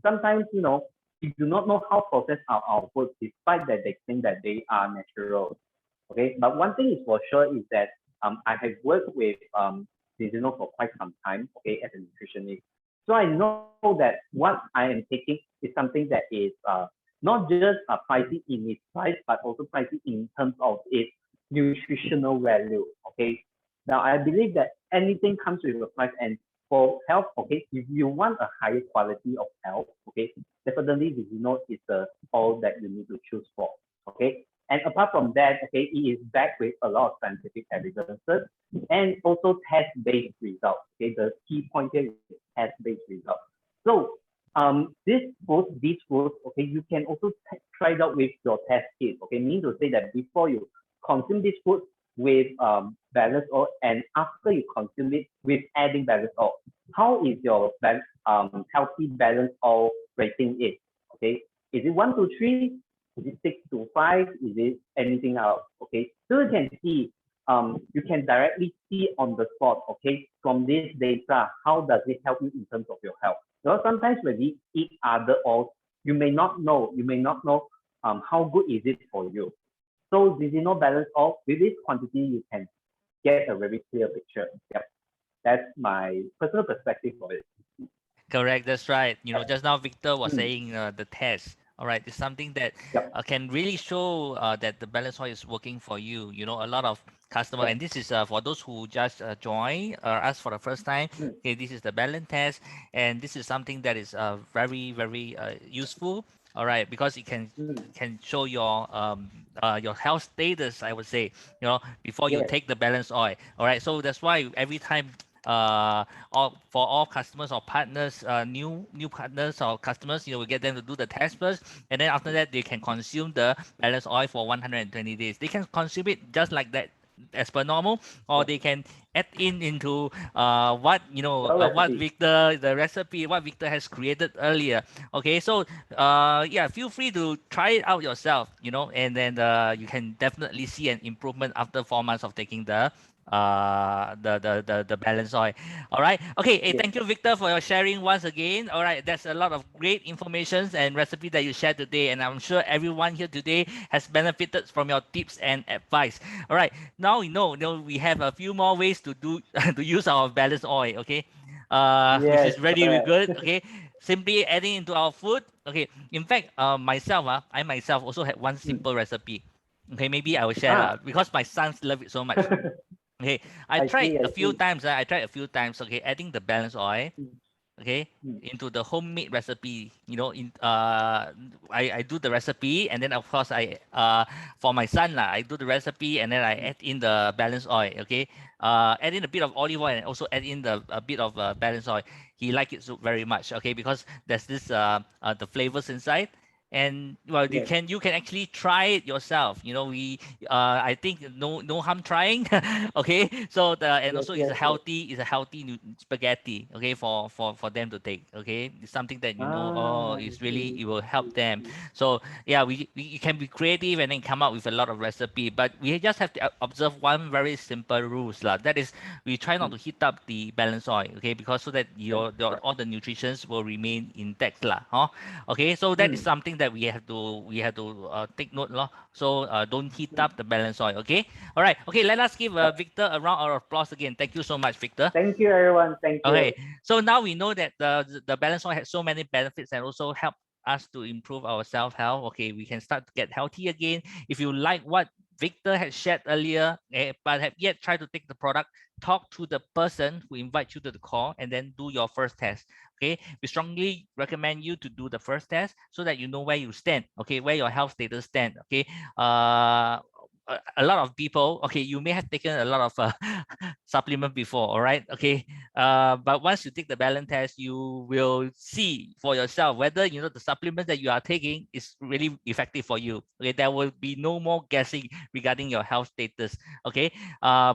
sometimes, we do not know how processed are our foods, despite that they think that they are natural. Okay, but one thing is for sure is that I have worked with seasonal for quite some time, okay, as a nutritionist. So I know that what I am taking is something that is not just pricey in its price, but also pricey in terms of its nutritional value. Okay, now I believe that anything comes with a price, and for health, okay, if you want a higher quality of health, okay, definitely Vizino is the all that you need to choose for. Okay, and apart from that, okay, it is backed with a lot of scientific evidences and also test-based results. Okay, the key point here is test-based results. So these foods, okay, you can also try it out with your test kit. Okay, meaning to say that before you consume this food with balance oil and after you consume it with adding balance oil, how is your healthy balance oil rating is? Okay, is it 1 to 3? Is it 6 to 5? Is it anything else? Okay, so you can see, you can directly see on the spot, okay, from this data, how does it help you in terms of your health? Because sometimes when we eat other oils, you may not know how good is it for you. So this is no balance oil. With this quantity, you can get a very clear picture. Yep, that's my personal perspective of it. Correct, that's right. Just now Victor was saying the test. All right, it's something that Yep. can really show that the balance oil is working for you. A lot of customer, Yep. and this is for those who just join us for the first time. Okay, this is the balance test, and this is something that is very very useful. All right, because it can show your health status. I would say, before you Yes. take the balance oil. All right, so that's why every time for all customers or partners, new partners or customers, we get them to do the test first, and then after that they can consume the balance oil for 120 days. They can consume it just like that as per normal, or they can add into what what recipe. Victor, the recipe, what Victor has created earlier. Okay, so yeah, feel free to try it out yourself, and then you can definitely see an improvement after 4 months of taking the balance oil. All right, okay. Hey, Yes. thank you, Victor, for your sharing once again. All right, that's a lot of great information and recipe that you shared today, and I'm sure everyone here today has benefited from your tips and advice. All right, now we have a few more ways to do to use our balance oil. Okay, which Yes, is really correct. good. Okay, simply adding into our food. Okay, in fact, I myself also had one Mm. simple recipe. Okay, maybe I will share Ah, lah, because my sons love it so much. Okay, I tried I a few see. times. I tried a few times. Okay, adding the balance oil. Mm, Okay, mm. into the homemade recipe. I do the recipe, and then of course for my son lah, I do the recipe, and then I add in the balance oil. Okay, add in a bit of olive oil, and also add in a bit of balance oil. He liked it so very much. Okay, because there's this the flavors inside. And well, you Yes. can actually try it yourself. We I think no harm trying. Okay, so and Yes, also yes, yes. it's a healthy spaghetti. Okay, for them to take. Okay, it's something that Ah, I it's see, really, it will I help see, I them. see. So yeah, we you can be creative and then come up with a lot of recipe, but we just have to observe one very simple rules lah. That is, we try not Mm. to heat up the balance oil. Okay, because so that Yes, your correct. all the nutritions will remain intact lah. Huh? Okay, so that is Mm. something that we have to take note lah. So don't heat up the balance oil. Okay. All right. Okay. Let us give Yep. Victor a round of applause again. Thank you so much, Victor. Thank you, everyone. Thank you. Okay. So now we know that the balance oil has so many benefits and also help us to improve our self health. Okay, we can start to get healthy again. If you like what Victor had shared earlier, but have yet tried to take the product, talk to the person who invites you to the call and then do your first test. Okay, we strongly recommend you to do the first test so that you know where you stand. Okay, where your health status stand. Okay, a lot of people. Okay, you may have taken a lot of supplement before. All right. Okay, but once you take the balance test, you will see for yourself whether the supplement that you are taking is really effective for you. Okay, there will be no more guessing regarding your health status. Okay,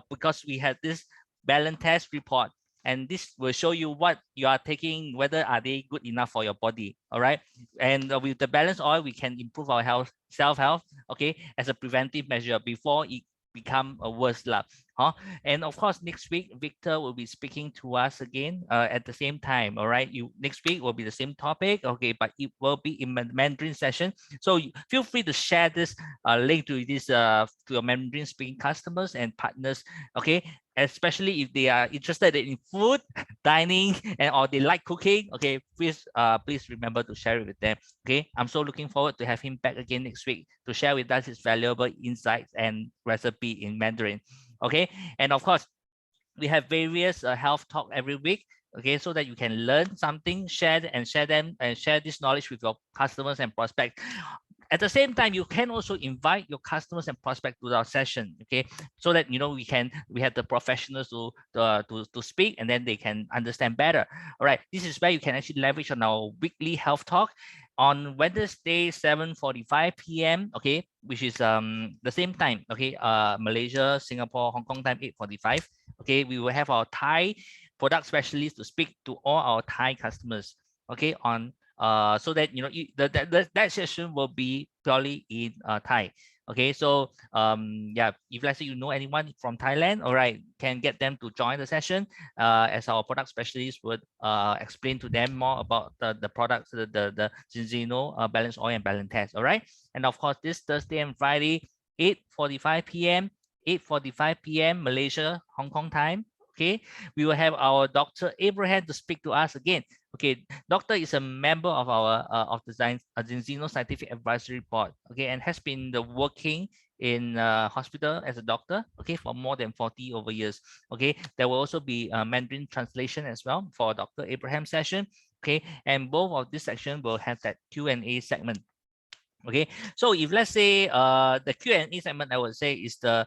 because we had this balance test report, and this will show you what you are taking, whether are they good enough for your body. All right, and with the balance oil, we can improve our health, self health. Okay, as a preventive measure before it become a worse lah. Huh? And of course, next week, Victor will be speaking to us again at the same time. All right. Next week will be the same topic. Okay. But it will be in Mandarin session. So feel free to share this link to this to your Mandarin speaking customers and partners. Okay. Especially if they are interested in food, dining, and or they like cooking. Okay. Please remember to share it with them. Okay. I'm so looking forward to have him back again next week to share with us his valuable insights and recipe in Mandarin. Okay, and of course we have various health talk every week. Okay, so that you can learn something, share this knowledge with your customers and prospects. At the same time, you can also invite your customers and prospects to our session. Okay, so that we have the professionals to speak, and then they can understand better. All right, this is where you can actually leverage on our weekly health talk on Wednesday 7:45 p.m. Okay, which is the same time. Okay, Malaysia, Singapore, Hong Kong time 8:45. Okay, we will have our Thai product specialist to speak to all our Thai customers. Okay, on so that that session will be purely in Thai. Okay, so yeah, if let's say you know anyone from Thailand, all right, can get them to join the session as our product specialist would explain to them more about the products, the Zinzino balance oil and balance test. All right, and of course this Thursday and Friday 8:45 p.m. 8:45 p.m. Malaysia, Hong Kong time. Okay, we will have our Dr. Abraham to speak to us again. Okay, Doctor is a member of our of the Zinzino Scientific Advisory Board. Okay, and has been working in hospital as a doctor. Okay, for more than 40 over years. Okay, there will also be Mandarin translation as well for Dr. Abraham session. Okay, and both of this section will have that Q&A segment. Okay, so if let's say the Q&A segment, I would say is the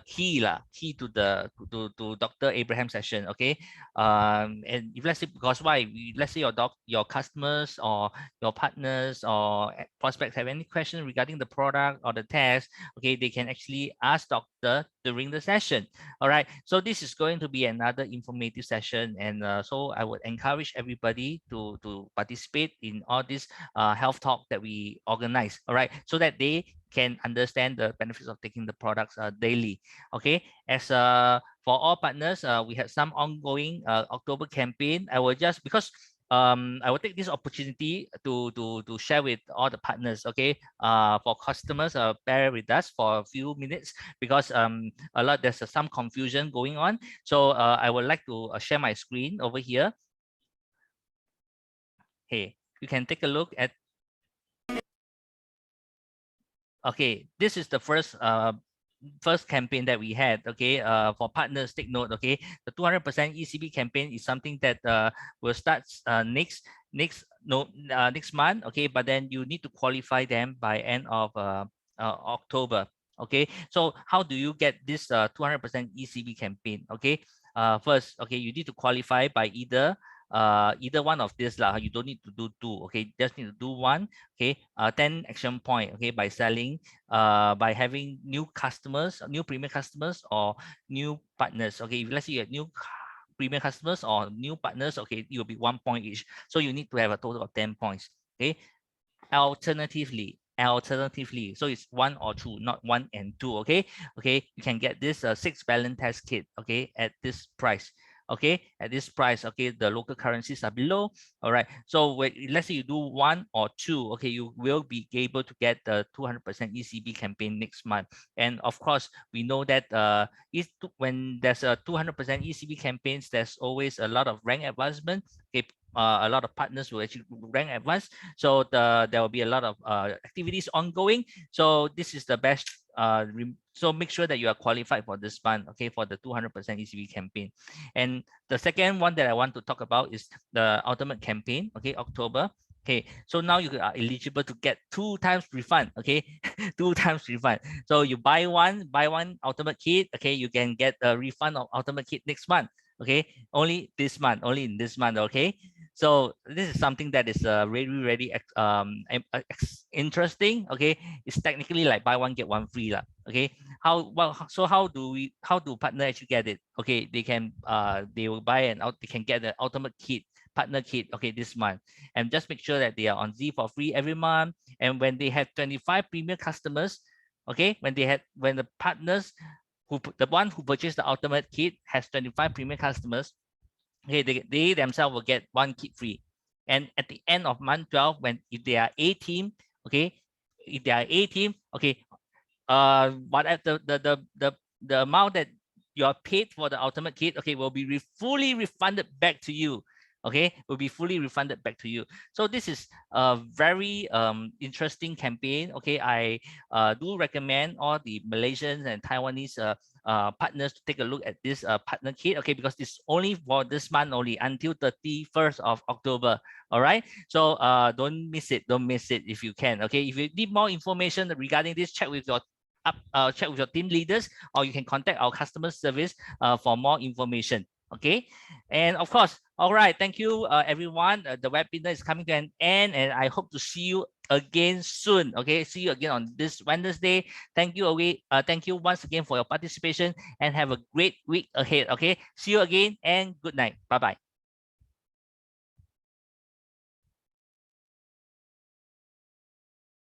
key to the to Dr. Abraham session. Okay, and if let's say, because why, let's say your customers or your partners or prospects have any question regarding the product or the test, okay, they can actually ask Doctor during the session. All right, so this is going to be another informative session, and so I would encourage everybody to participate in all this health talk that we organize. All right, so that they can understand the benefits of taking the products daily. Okay, as for all partners, we have some ongoing October campaign. I will just, because I will take this opportunity to share with all the partners. Okay, for customers, bear with us for a few minutes, because there's some confusion going on. So I would like to share my screen over here. Hey, you can take a look at. Okay, this is the first campaign that we had. Okay, for partners, take note. Okay, the 200% ECB campaign is something that will start next month. Okay, but then you need to qualify them by end of October. Okay, so how do you get this 200% ECB campaign? Okay, first, okay, you need to qualify by either one of this lah. You don't need to do two. Okay, just need to do one. Okay, 10 action point. Okay, by selling, by having new customers, new premium customers, or new partners. Okay, if let's say you have new premium customers or new partners, okay, it will be 1 point each. So you need to have a total of 10 points. Okay, alternatively, so it's one or two, not one and two. Okay, you can get this 6 balance test kit, okay, at this price. Okay, at this price. Okay, the local currencies are below. All right, so let's say you do one or two, okay, you will be able to get the 200% ECB campaign next month. And of course, we know that when there's a 200% ECB campaigns, there's always a lot of rank advancement. Okay, a lot of partners will actually rank advance, so there will be a lot of activities ongoing. So this is the best. So make sure that you are qualified for this month, okay, for the 200% ECB campaign. And the second one that I want to talk about is the ultimate campaign. Okay, October. Okay, so now you are eligible to get 2 times refund. Okay, 2 times refund. So you buy one ultimate kit. Okay, you can get a refund of ultimate kit next month. Okay, only in this month. Okay, so this is something that is really interesting. Okay, it's technically like buy one get one free lah. Okay, how do partner actually get it? Okay, they will buy they can get the ultimate kit, partner kit, okay, this month, and just make sure that they are on Z for free every month. And when they have 25 premium customers, okay, when the partners the one who purchased the ultimate kit has 25 premium customers, okay, they themselves will get 1 kit free. And at the end of month 12, if they are A team, okay, okay, what at the amount that you are paid for the ultimate kit, okay, will be fully refunded back to you. Okay, will be fully refunded back to you. So this is a very interesting campaign. Okay, I do recommend all the Malaysians and Taiwanese partners to take a look at this partner kit. Okay, because it's only for this month only until 31st of October. All right, so don't miss it if you can. Okay, if you need more information regarding this, check with your team leaders, or you can contact our customer service for more information. Okay, and of course, all right, thank you everyone. The webinar is coming to an end, and I hope to see you again soon. Okay, see you again on this Wednesday. Thank you once again for your participation, and have a great week ahead. Okay, see you again, and good night. Bye bye.